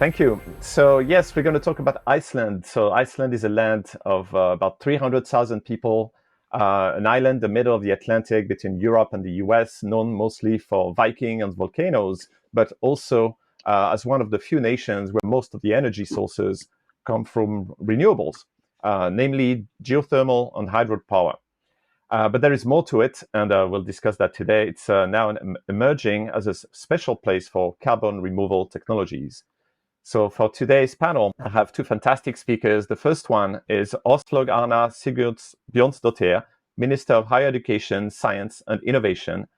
Thank you. So yes, we're going to talk about Iceland. So Iceland is a land of about 300,000 people, an island in the middle of the Atlantic between Europe and the US, known mostly for Viking and volcanoes, but also as one of the few nations where most of the energy sources come from renewables, namely geothermal and hydropower. But there is more to it, and we'll discuss that today. It's now emerging as a special place for carbon removal technologies. So for today's panel, I have two fantastic speakers. The first one is Áslaug Arna Sigurbjörnsdóttir, Minister of Higher Education, Science and Innovation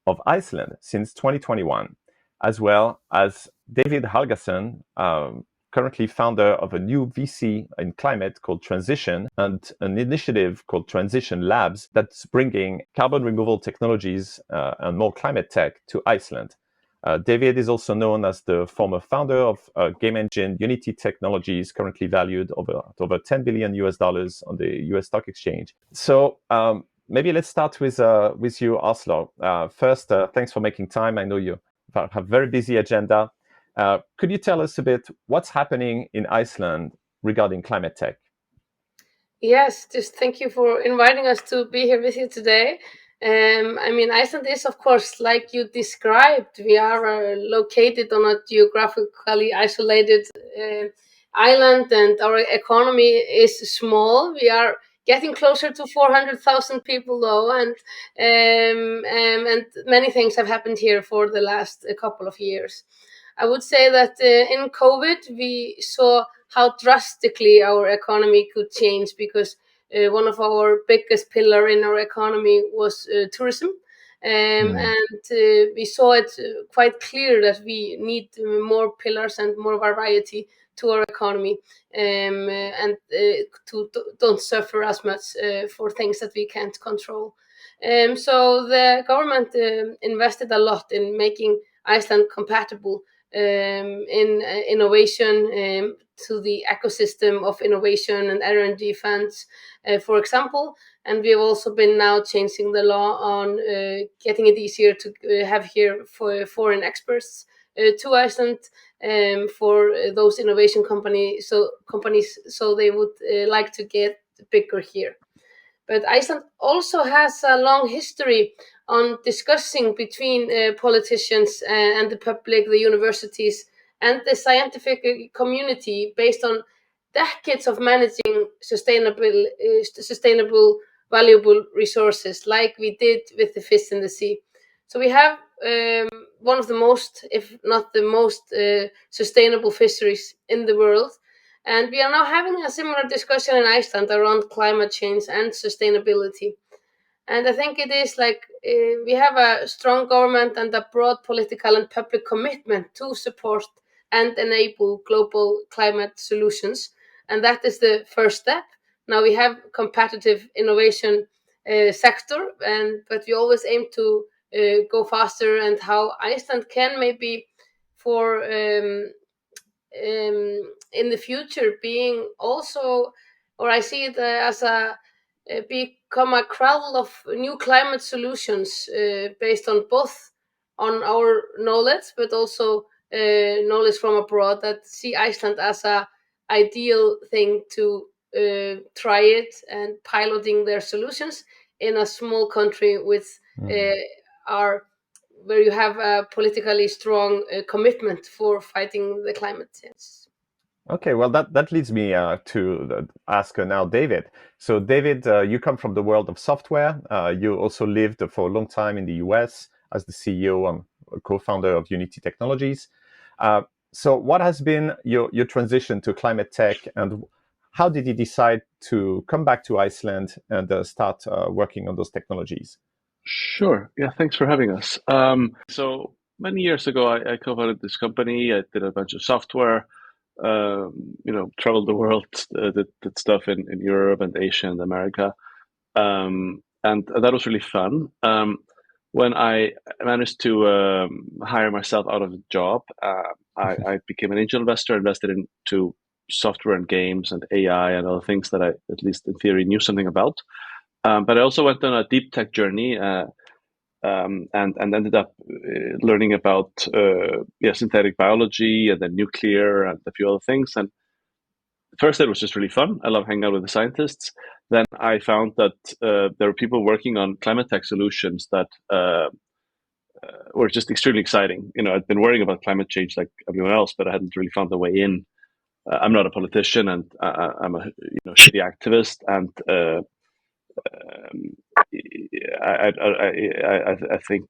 of Iceland since 2021, as well as David Helgason, currently founder of a new VC in climate called Transition and an initiative called Transition Labs that's bringing carbon removal technologies and more climate tech to Iceland. David is also known as the former founder of game engine Unity Technologies, currently valued at over $10 billion on the US stock exchange. So maybe let's start with you, Áslaug. First, thanks for making time. I know you have a very busy agenda. Could you tell us a bit what's happening in Iceland regarding climate tech? Yes, just thank you for inviting us to be here with you today. Iceland is, of course, like you described, we are located on a geographically isolated island, and our economy is small. We are getting closer to 400,000 people, though, and many things have happened here for the last couple of years. I would say that in COVID, we saw how drastically our economy could change because one of our biggest pillar in our economy was tourism. We saw it quite clear that we need more pillars and more variety to our economy to don't suffer as much for things that we can't control. So the government invested a lot in making Iceland compatible in innovation to the ecosystem of innovation and R&D funds, for example. And we have also been now changing the law on getting it easier to have here for foreign experts to Iceland for those innovation companies, so they would like to get bigger here. But Iceland also has a long history on discussing between politicians and the public, the universities, and the scientific community based on decades of managing sustainable, valuable resources, like we did with the fish in the sea. So we have one of the most, if not the most, sustainable fisheries in the world. And we are now having a similar discussion in Iceland around climate change and sustainability. And I think it is like we have a strong government and a broad political and public commitment to support and enable global climate solutions. And that is the first step. Now we have competitive innovation sector, but we always aim to go faster, and how Iceland can maybe for in the future being also, or I see it as a become a cradle of new climate solutions based on both on our knowledge, but also knowledge from abroad, that see Iceland as a ideal thing to try it and piloting their solutions in a small country with our where you have a politically strong commitment for fighting the climate change. Okay, well, that leads me to ask now David. So David, you come from the world of software. You also lived for a long time in the US as the CEO and co-founder of Unity Technologies. So what has been your transition to climate tech, and how did you decide to come back to Iceland and start working on those technologies? Sure. Yeah, thanks for having us. So many years ago, I co-founded this company. I did a bunch of software, traveled the world, did stuff in Europe and Asia and America. And that was really fun. When I managed to hire myself out of a job, I became an angel investor, invested into software and games and AI and other things that I, at least in theory, knew something about. But I also went on a deep tech journey. and ended up learning about synthetic biology and then nuclear and a few other things. And at first, it was just really fun. I love hanging out with the scientists. Then I found that there were people working on climate tech solutions that were just extremely exciting. I'd been worrying about climate change like everyone else, but I hadn't really found a way in. I'm not a politician, and I'm a shitty activist, and I think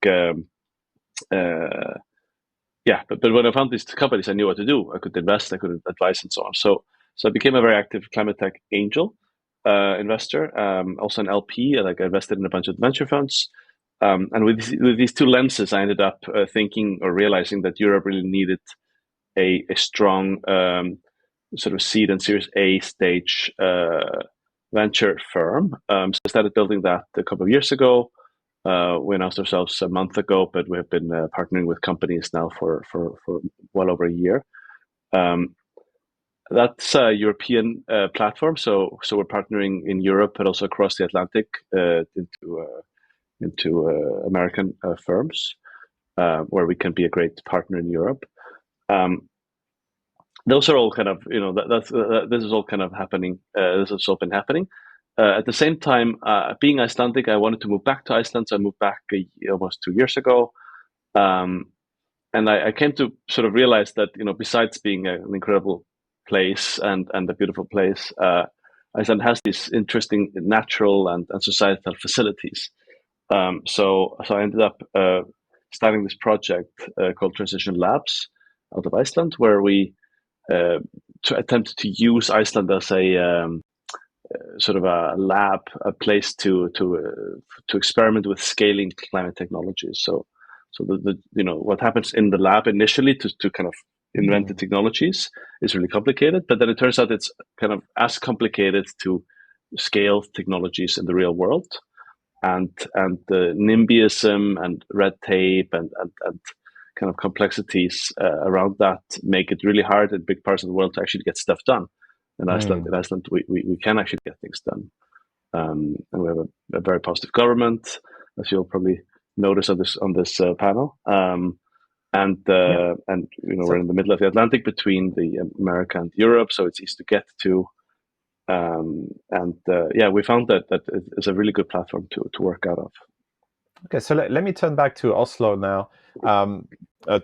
but when I found these companies, I knew what to do. I could invest, I could advise, and so on. So I became a very active climate tech angel investor, also an LP. I invested in a bunch of venture funds. And with these two lenses, I ended up thinking or realizing that Europe really needed a strong sort of seed and Series A stage venture firm. So I started building that a couple of years ago. We announced ourselves a month ago, but we have been partnering with companies now for well over a year. That's a European platform, so we're partnering in Europe, but also across the Atlantic into American firms, where we can be a great partner in Europe. Those are all kind of, this is all kind of happening. This has all been happening. At the same time, being Icelandic, I wanted to move back to Iceland, so I moved back almost 2 years ago. And I came to sort of realize that, besides being an incredible place and a beautiful place, Iceland has these interesting natural and societal facilities. So I ended up starting this project called Transition Labs out of Iceland, where we attempt to use Iceland as a sort of a lab, a place to experiment with scaling climate technologies. So the what happens in the lab initially to kind of invent the technologies is really complicated, but then it turns out it's kind of as complicated to scale technologies in the real world, and the NIMBYism and red tape and kind of complexities around that make it really hard in big parts of the world to actually get stuff done. In Iceland, we can actually get things done, and we have a very positive government, as you'll probably notice on this panel. And we're in the middle of the Atlantic between the America and Europe, so it's easy to get to. We found that it's a really good platform to work out of. Okay, so let me turn back to Oslo now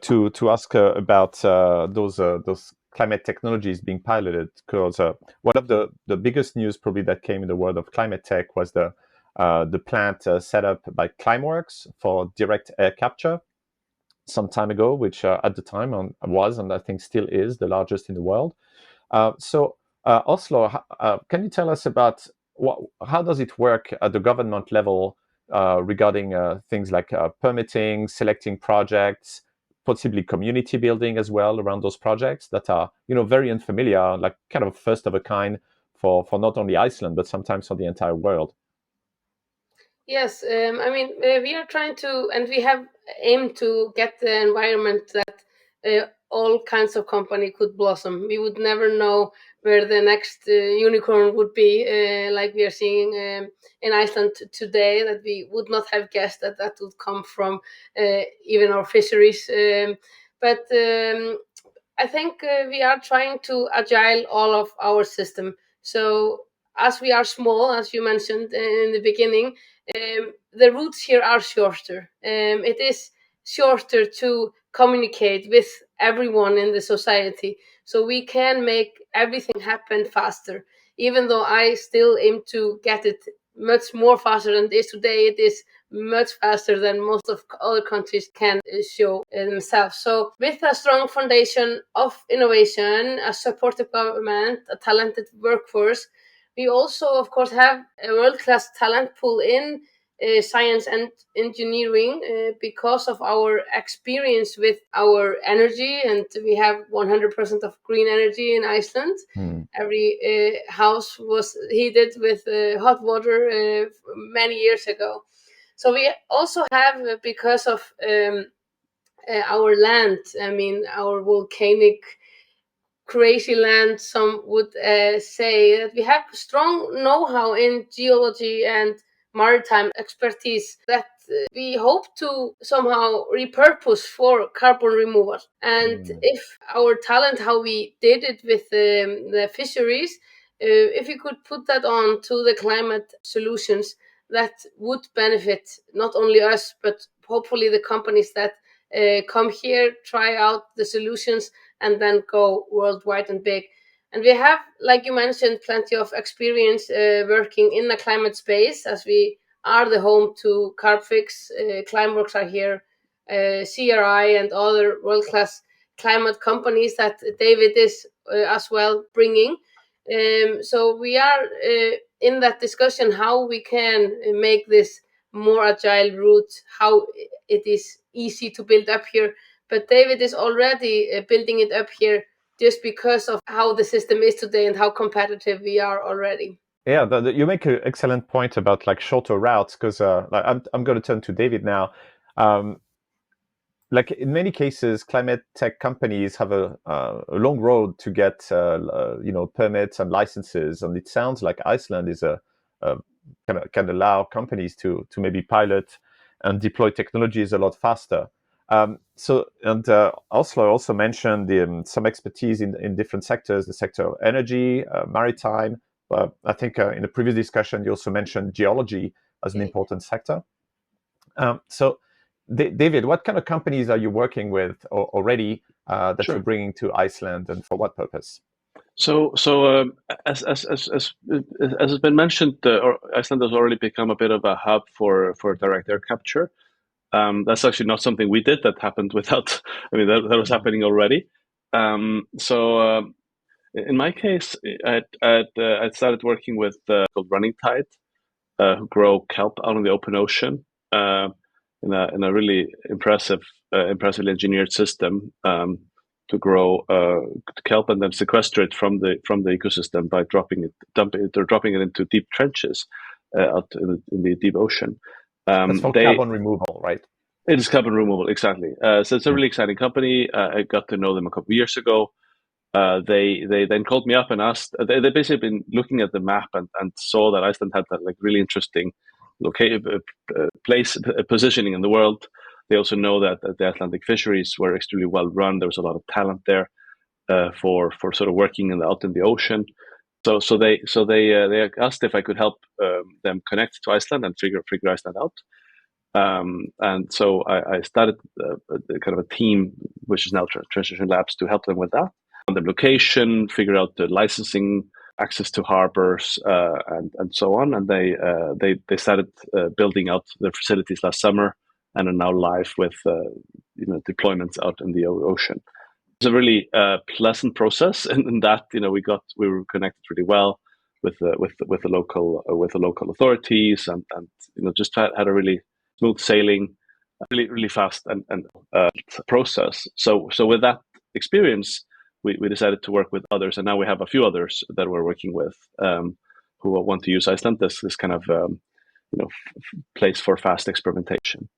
to ask about those climate technologies being piloted, because one of the biggest news probably that came in the world of climate tech was the plant set up by Climeworks for direct air capture some time ago, which at the time was, and I think still is, the largest in the world. So Oslo, can you tell us about how does it work at the government level regarding things like permitting, selecting projects, possibly community building as well around those projects that are, very unfamiliar, like kind of first of a kind for not only Iceland, but sometimes for the entire world? Yes, we are trying to, and we have aimed to get the environment that all kinds of company could blossom. We would never know where the next unicorn would be, like we are seeing in Iceland today, that we would not have guessed that would come from even our fisheries. But I think we are trying to agile all of our system. So as we are small, as you mentioned in the beginning, the routes here are shorter. It is shorter to communicate with everyone in the society, so we can make everything happen faster. Even though I still aim to get it much more faster than it is today, it is much faster than most of other countries can show themselves. So with a strong foundation of innovation, a supportive government, a talented workforce, we also, of course, have a world-class talent pool in science and engineering because of our experience with our energy, and we have 100% of green energy in Iceland. Every house was heated with hot water many years ago. So we also have, because of our land, our volcanic crazy land, some would say, that we have strong know-how in geology and maritime expertise that we hope to somehow repurpose for carbon removal. And if our talent, how we did it with the fisheries, if we could put that on to the climate solutions, that would benefit not only us, but hopefully the companies that come here, try out the solutions, and then go worldwide and big. And we have, like you mentioned, plenty of experience working in the climate space, as we are the home to Carbfix. Climeworks are here, CRI and other world-class climate companies that David is as well bringing. So we are in that discussion how we can make this more agile route, how it is easy to build up here. But David is already building it up here just because of how the system is today and how competitive we are already. Yeah, you make an excellent point about like shorter routes, because like I'm going to turn to David now. Like in many cases, climate tech companies have a long road to get permits and licenses, and it sounds like Iceland is can allow companies to maybe pilot and deploy technologies a lot faster. Oslo also mentioned some expertise in different sectors, the sector of energy, maritime. I think in the previous discussion, you also mentioned geology as an important sector. David, what kind of companies are you working with already that you're bringing to Iceland, and for what purpose? As has been mentioned, Iceland has already become a bit of a hub for direct air capture. That's actually not something we did. That happened without. I mean, that was happening already. In my case, I started working with called Running Tide, who grow kelp out in the open ocean in a really impressively engineered system to grow kelp and then sequester it from the ecosystem by dropping it into deep trenches out in the deep ocean. That's for carbon removal, right? It is carbon removal, exactly. So it's a really exciting company. I got to know them a couple of years ago. They then called me up and asked. They basically been looking at the map and saw that Iceland had that like really interesting positioning in the world. They also know that the Atlantic fisheries were extremely well run. There was a lot of talent there for sort of working out in the ocean. So they asked if I could help them connect to Iceland and figure Iceland out. And so I started kind of a team, which is now Transition Labs, to help them with that. On the location, figure out the licensing, access to harbors, and so on. And they started building out their facilities last summer and are now live with deployments out in the ocean. It's a really pleasant process, in that we were connected really well with the local authorities, and just had a really smooth sailing, really fast and process. So with that experience, we decided to work with others, and now we have a few others that we're working with who want to use Iceland as this kind of place for fast experimentation.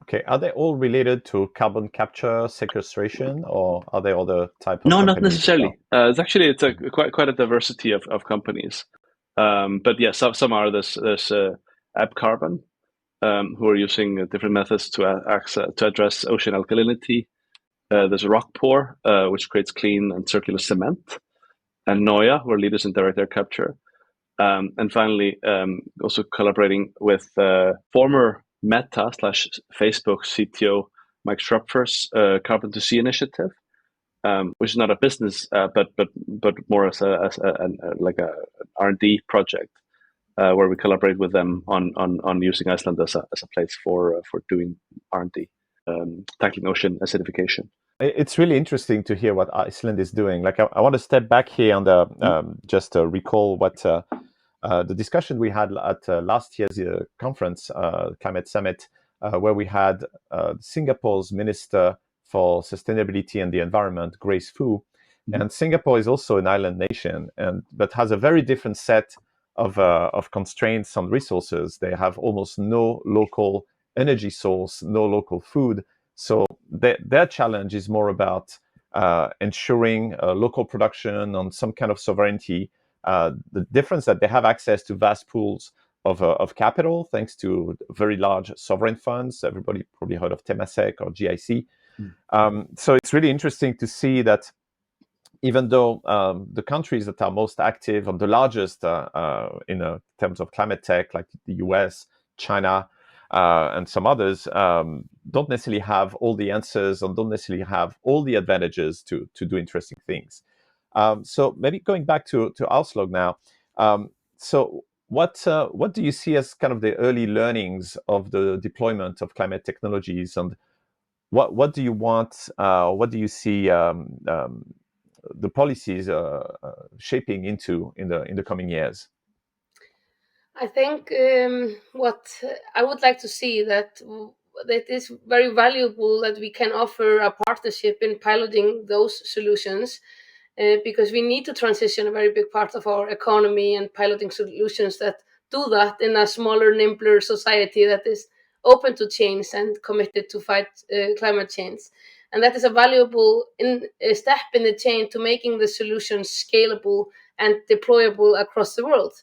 Okay, are they all related to carbon capture, sequestration, or are there other type of No, companies? not necessarily. It's quite a diversity of companies. But yeah, some are. There's Ebb Carbon, who are using different methods to address ocean alkalinity. There's Rockpour, which creates clean and circular cement, and Noia, who are leaders in direct air capture. And finally, also collaborating with former Meta / Facebook CTO Mike Schröpfer's Carbon to Sea initiative, which is not a business, but more as like a R&D project, where we collaborate with them on using Iceland as a place for doing R&D, tackling ocean acidification. It's really interesting to hear what Iceland is doing. Like I want to step back here and just recall what the discussion we had at last year's conference, Climate Summit, where we had Singapore's Minister for Sustainability and the Environment, Grace Fu. And Singapore is also an island nation, but has a very different set of constraints on resources. They have almost no local energy source, no local food. So their challenge is more about ensuring local production on some kind of sovereignty. The difference that they have access to vast pools of capital, thanks to very large sovereign funds. Everybody probably heard of Temasek or GIC. So it's really interesting to see that even though the countries that are most active and the largest in terms of climate tech, like the US, China, and some others, don't necessarily have all the answers and don't necessarily have all the advantages to do interesting things. So maybe going back to Áslaug now. So what do you see as kind of the early learnings of the deployment of climate technologies, and what do you want? What do you see the policies shaping into in the coming years? I think what I would like to see that is very valuable that we can offer a partnership in piloting those solutions, because we need to transition a very big part of our economy and piloting solutions that do that in a smaller, nimbler society that is open to change and committed to fight climate change. And that is a valuable step in the chain to making the solutions scalable and deployable across the world.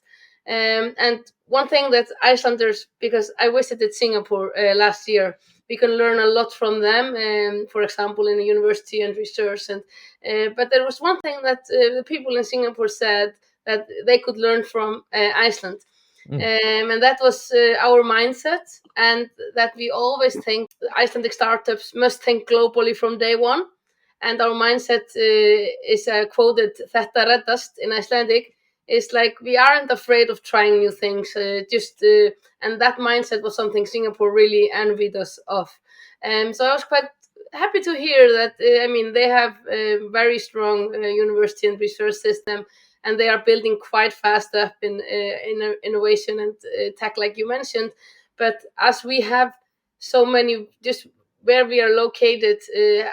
And one thing that Icelanders, because I visited Singapore last year, we can learn a lot from them, for example, in university and research. And but there was one thing that the people in Singapore said that they could learn from Iceland. And that was our mindset, and that we always think Icelandic startups must think globally from day one. And our mindset is quoted "Þetta reddast" in Icelandic. It's like we aren't afraid of trying new things. And that mindset was something Singapore really envied us of. So I was quite happy to hear that. They have a very strong university and research system, and they are building quite fast up in innovation and tech, like you mentioned. But as we have so many, just where we are located,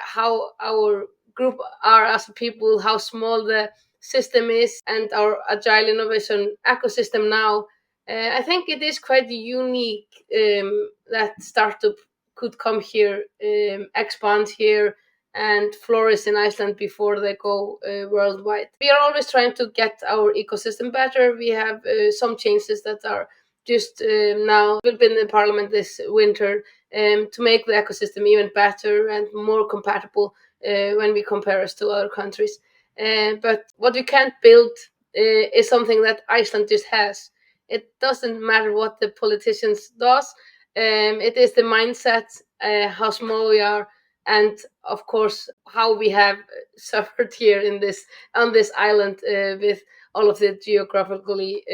how our group are as people, how small the system is, and our agile innovation ecosystem now, I think it is quite unique that startup could come here, expand here, and flourish in Iceland before they go worldwide. We are always trying to get our ecosystem better. We have some changes that are just now will be in the parliament this winter to make the ecosystem even better and more compatible when we compare us to other countries. But what we can't build is something that Iceland just has. It doesn't matter what the politicians does. It is the mindset, how small we are, and of course how we have suffered here on this island with all of the geographically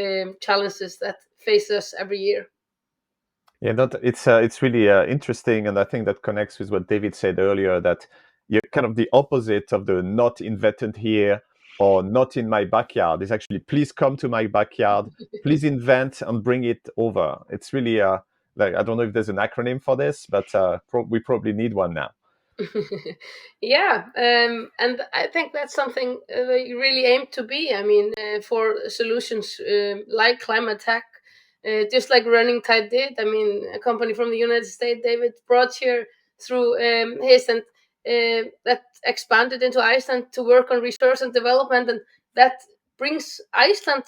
challenges that face us every year. Yeah, it's really interesting, and I think that connects with what David said earlier, that you're kind of the opposite of the not invented here or not in my backyard. It's actually, please come to my backyard, please invent and bring it over. It's really like, I don't know if there's an acronym for this, but we probably need one now. Yeah, and I think that's something we really aim to be. For solutions like climate tech, just like Running Tide did. A company from the United States, David brought here through his, and that expanded into Iceland to work on research and development, and that brings Iceland.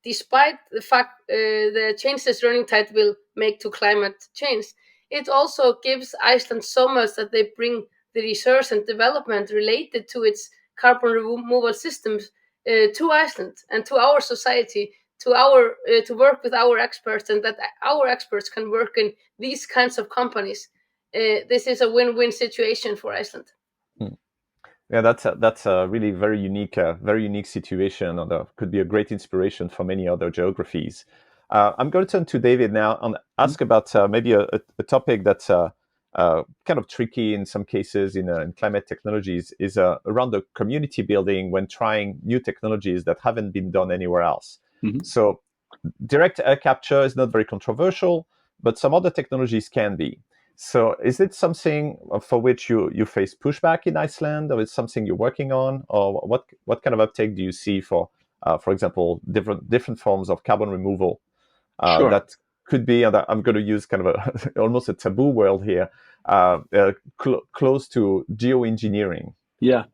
Despite the fact the changes Running Tide will make to climate change, it also gives Iceland so much that they bring the research and development related to its carbon removal systems to Iceland and to our society, to work with our experts, and that our experts can work in these kinds of companies. This is a win-win situation for Iceland. Yeah, that's a really very unique situation, and could be a great inspiration for many other geographies. I'm going to turn to David now and ask about maybe a topic that's kind of tricky in some cases in climate technologies, is around the community building when trying new technologies that haven't been done anywhere else. Mm-hmm. So direct air capture is not very controversial, but some other technologies can be. So is it something for which you face pushback in Iceland, or is it something you're working on, or what kind of uptake do you see for example, different forms of carbon removal Sure. that could be, and I'm going to use kind of almost a taboo word here, close to geoengineering? Yeah.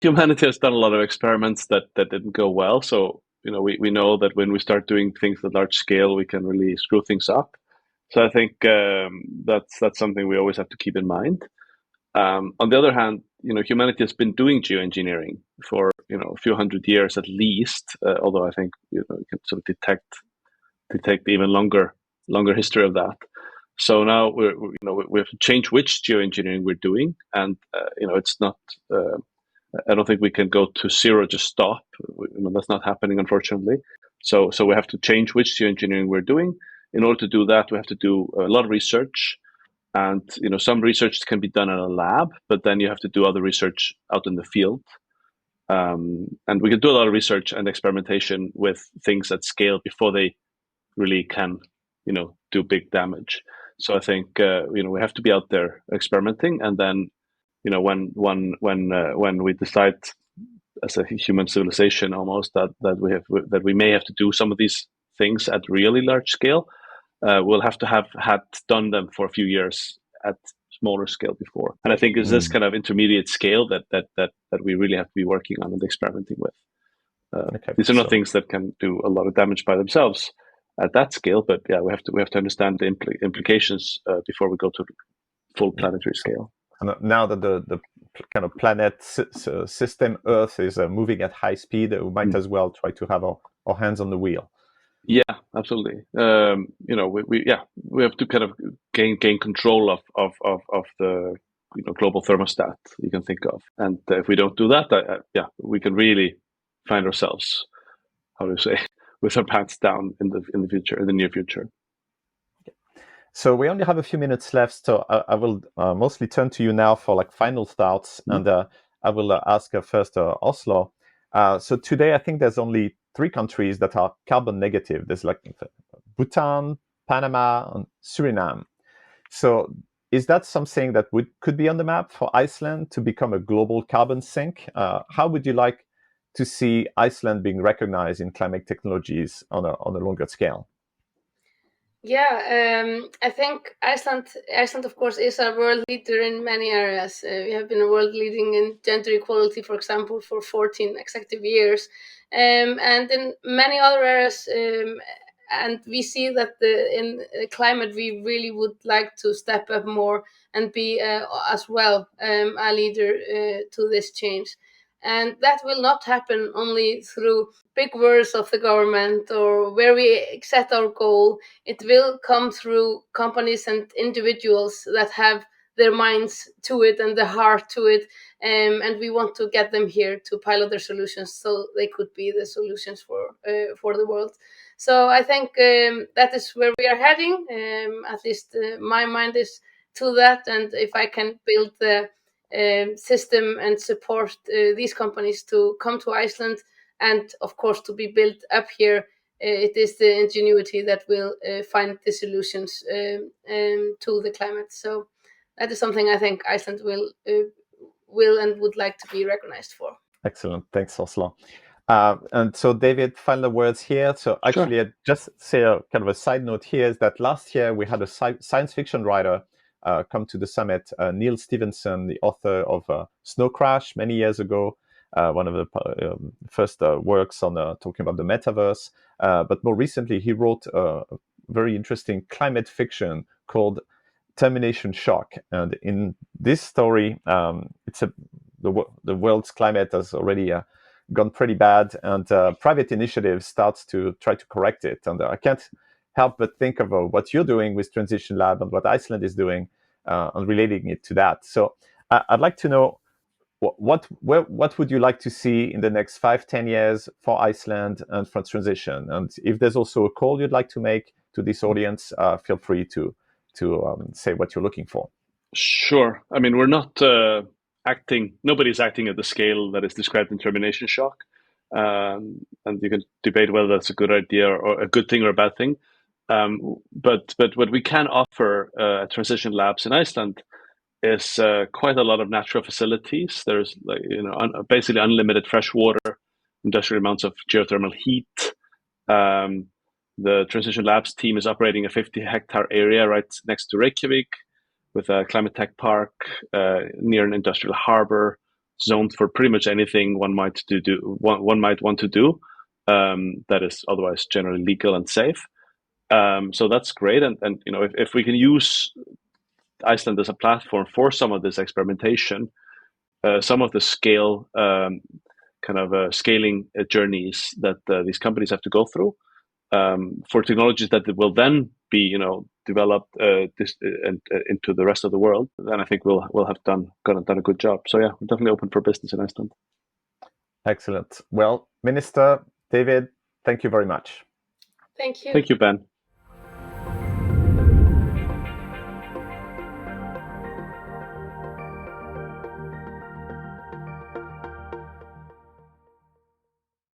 Humanity has done a lot of experiments that didn't go well. So we know that when we start doing things at large scale, we can really screw things up. So I think that's something we always have to keep in mind. On the other hand, humanity has been doing geoengineering for a few hundred years at least. Although I think you can sort of detect even longer history of that. So now we have to change which geoengineering we're doing, and it's not. I don't think we can go to zero, just stop. That's not happening, unfortunately. So we have to change which geoengineering we're doing. In order to do that, we have to do a lot of research, and some research can be done in a lab, but then you have to do other research out in the field. And we can do a lot of research and experimentation with things at scale before they really can, do big damage. So I think we have to be out there experimenting, and then when we decide as a human civilization almost that we may have to do some of these things at really large scale, we'll have to have had done them for a few years at smaller scale before. And I think it's this kind of intermediate scale that we really have to be working on and experimenting with. These are not things that can do a lot of damage by themselves at that scale, but yeah, we have to understand the implications before we go to full planetary scale. And now that the kind of planet system Earth is moving at high speed, we might as well try to have our hands on the wheel. Yeah, absolutely. We have to kind of gain control of the global thermostat you can think of, and if we don't do that, we can really find ourselves, with our pants down in the near future. So we only have a few minutes left, so I will mostly turn to you now for final thoughts, and I will ask first Áslaug. So today I think there's only 3 countries that are carbon negative. There's Bhutan, Panama, and Suriname. So is that something that could be on the map for Iceland to become a global carbon sink? How would you like to see Iceland being recognized in climate technologies on a longer scale? Yeah, I think Iceland, of course, is a world leader in many areas. We have been a world leading in gender equality, for example, for 14 consecutive years, and in many other areas. And we see that in climate, we really would like to step up more and be as well a leader to this change. And that will not happen only through big words of the government or where we set our goal. It will come through companies and individuals that have their minds to it and the heart to it. And we want to get them here to pilot their solutions so they could be the solutions for the world. So I think that is where we are heading. At least my mind is to that. And if I can build the system and support these companies to come to Iceland and, of course, to be built up here, it is the ingenuity that will find the solutions to the climate. So that is something I think Iceland will and would like to be recognized for. Excellent. Thanks, Áslaug. And so, David, final words here. So actually, Sure. I just say a kind of a side note here is that last year we had a science fiction writer come to the summit, Neil Stevenson, the author of Snow Crash many years ago, one of the first works on talking about the metaverse. But more recently, he wrote a very interesting climate fiction called Termination Shock. And in this story, the world's climate has already gone pretty bad, and private initiative starts to try to correct it. And I can't help but think of what you're doing with Transition Lab and what Iceland is doing and relating it to that. So I'd like to know what would you like to see in the next 5-10 years for Iceland and for transition? And if there's also a call you'd like to make to this audience, feel free to say what you're looking for. Sure. I mean, we're not nobody's acting at the scale that is described in Termination Shock. And you can debate whether that's a good idea or a good thing or a bad thing. But what we can offer at Transition Labs in Iceland is quite a lot of natural facilities. There's basically unlimited fresh water, industrial amounts of geothermal heat. The Transition Labs team is operating a 50-hectare area right next to Reykjavik, with a climate tech park near an industrial harbor, zoned for pretty much anything one might want to do. that is otherwise generally legal and safe. So that's great, and if we can use Iceland as a platform for some of this experimentation, some of the scaling journeys that these companies have to go through for technologies that will then be developed into the rest of the world, then I think we'll have done a good job. So yeah, we're definitely open for business in Iceland. Excellent. Well, Minister David, thank you very much. Thank you. Thank you, Ben.